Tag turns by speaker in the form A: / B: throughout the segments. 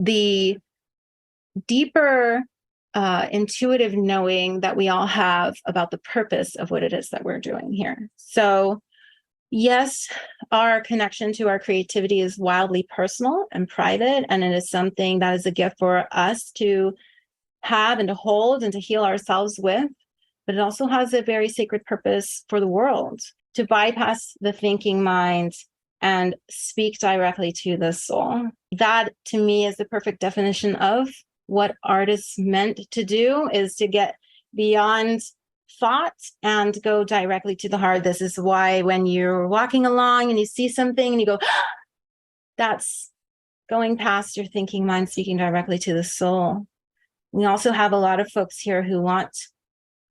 A: the deeper intuitive knowing that we all have about the purpose of what it is that we're doing here. So, yes, our connection to our creativity is wildly personal and private, and it is something that is a gift for us to have and to hold and to heal ourselves with. But it also has a very sacred purpose for the world, to bypass the thinking mind and speak directly to the soul. That, to me, is the perfect definition of what art is meant to do, is to get beyond thought and go directly to the heart. This is why when you're walking along and you see something and you go, that's going past your thinking mind, speaking directly to the soul. We also have a lot of folks here who want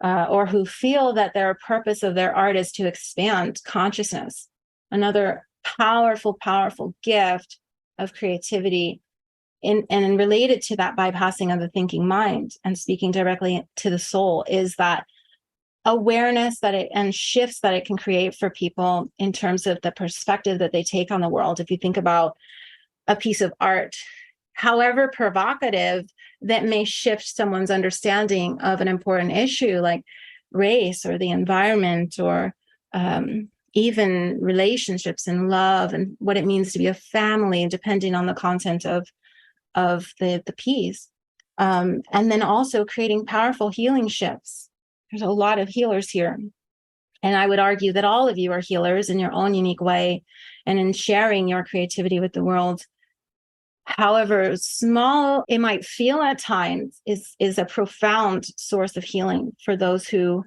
A: or who feel that their purpose of their art is to expand consciousness. Another powerful, powerful gift of creativity and related to that bypassing of the thinking mind and speaking directly to the soul is that awareness that it and shifts that it can create for people in terms of the perspective that they take on the world. If you think about a piece of art, however provocative, that may shift someone's understanding of an important issue like race or the environment or even relationships and love and what it means to be a family, depending on the content of the piece. And then also creating powerful healing shifts. There's a lot of healers here. And I would argue that all of you are healers in your own unique way and in sharing your creativity with the world. However small it might feel at times, is a profound source of healing for those who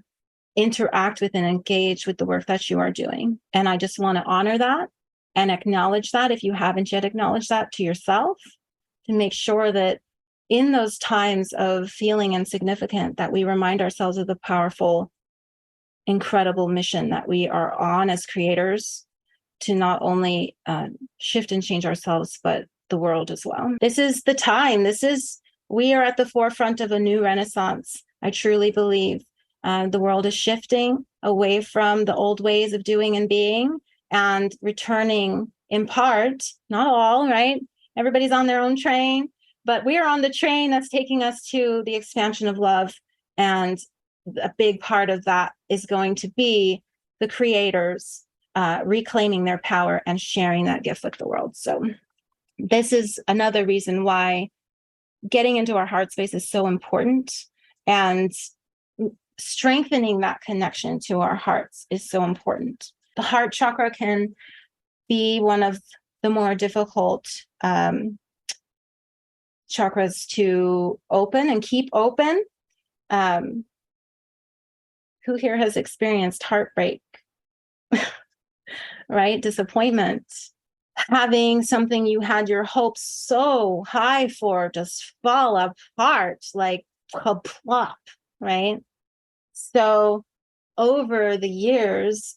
A: interact with and engage with the work that you are doing. And I just want to honor that and acknowledge that, if you haven't yet acknowledged that to yourself, to make sure that in those times of feeling insignificant, that we remind ourselves of the powerful, incredible mission that we are on as creators, to not only shift and change ourselves, but the world as well. This is the time. We are at the forefront of a new renaissance. I truly believe the world is shifting away from the old ways of doing and being and returning in part, not all, right? Everybody's on their own train, but we are on the train that's taking us to the expansion of love. And a big part of that is going to be the creators reclaiming their power and sharing that gift with the world. So this is another reason why getting into our heart space is so important, and strengthening that connection to our hearts is so important. The heart chakra can be one of the more difficult chakras to open and keep open. Who here has experienced heartbreak, right? Disappointment. Having something you had your hopes so high for just fall apart, like plop, right? So over the years,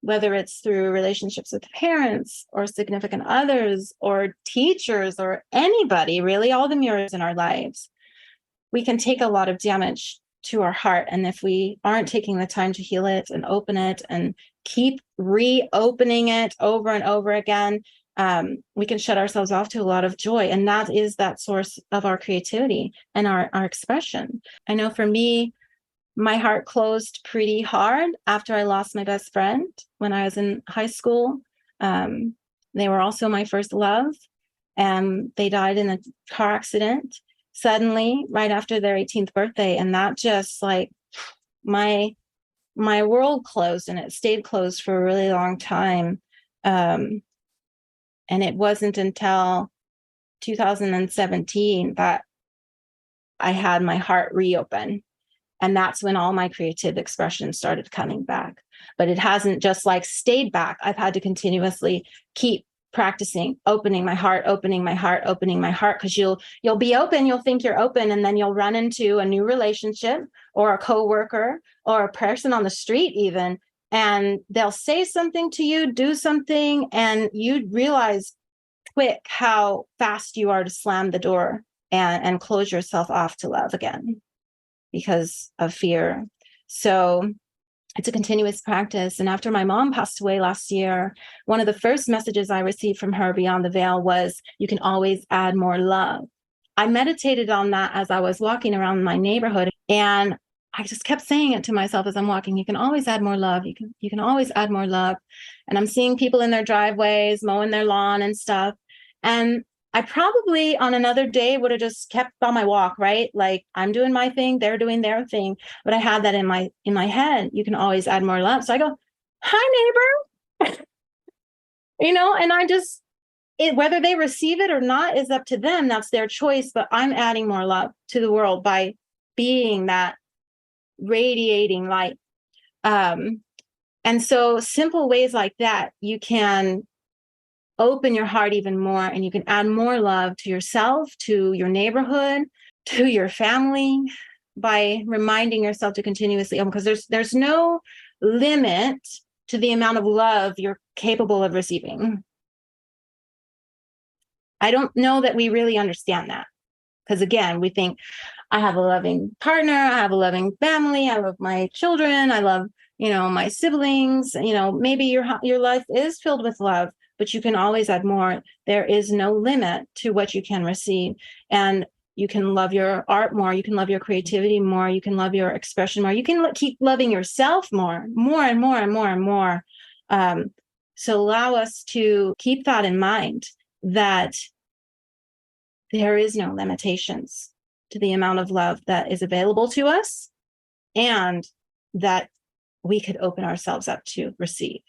A: whether it's through relationships with parents or significant others or teachers or anybody, really, all the mirrors in our lives, we can take a lot of damage to our heart. And if we aren't taking the time to heal it and open it and keep reopening it over and over again, we can shut ourselves off to a lot of joy. And that is that source of our creativity and our expression. I know for me, my heart closed pretty hard after I lost my best friend when I was in high school. They were also my first love, and they died in a car accident suddenly right after their 18th birthday. And that just like my world closed, and it stayed closed for a really long time. And it wasn't until 2017 that I had my heart reopen. And that's when all my creative expression started coming back. But it hasn't just like stayed back. I've had to continuously keep practicing opening my heart, opening my heart, opening my heart, because you'll be open, you'll think you're open, and then you'll run into a new relationship or a coworker or a person on the street even, and they'll say something to you, do something, and you realize quick how fast you are to slam the door and close yourself off to love again because of fear. So it's a continuous practice. And after my mom passed away last year, one of the first messages I received from her beyond the veil was, you can always add more love. I meditated on that as I was walking around my neighborhood, and I just kept saying it to myself as I'm walking, you can always add more love. You can always add more love. And I'm seeing people in their driveways, mowing their lawn and stuff. And I probably on another day would have just kept on my walk, right? Like, I'm doing my thing, they're doing their thing. But I had that in my head. You can always add more love. So I go, hi, neighbor. And I just, whether they receive it or not is up to them. That's their choice. But I'm adding more love to the world by being that radiating light. And so simple ways like that, you can open your heart even more, and you can add more love to yourself, to your neighborhood, to your family, by reminding yourself to continuously open, because there's no limit to the amount of love you're capable of receiving. I don't know that we really understand that, because again, we think, I have a loving partner, I have a loving family, I love my children, I love, my siblings. Maybe your life is filled with love, but you can always add more. There is no limit to what you can receive. And you can love your art more, you can love your creativity more, you can love your expression more, you can keep loving yourself more and more and more and more. So allow us to keep that in mind, that there is no limitations to the amount of love that is available to us, and that we could open ourselves up to receive.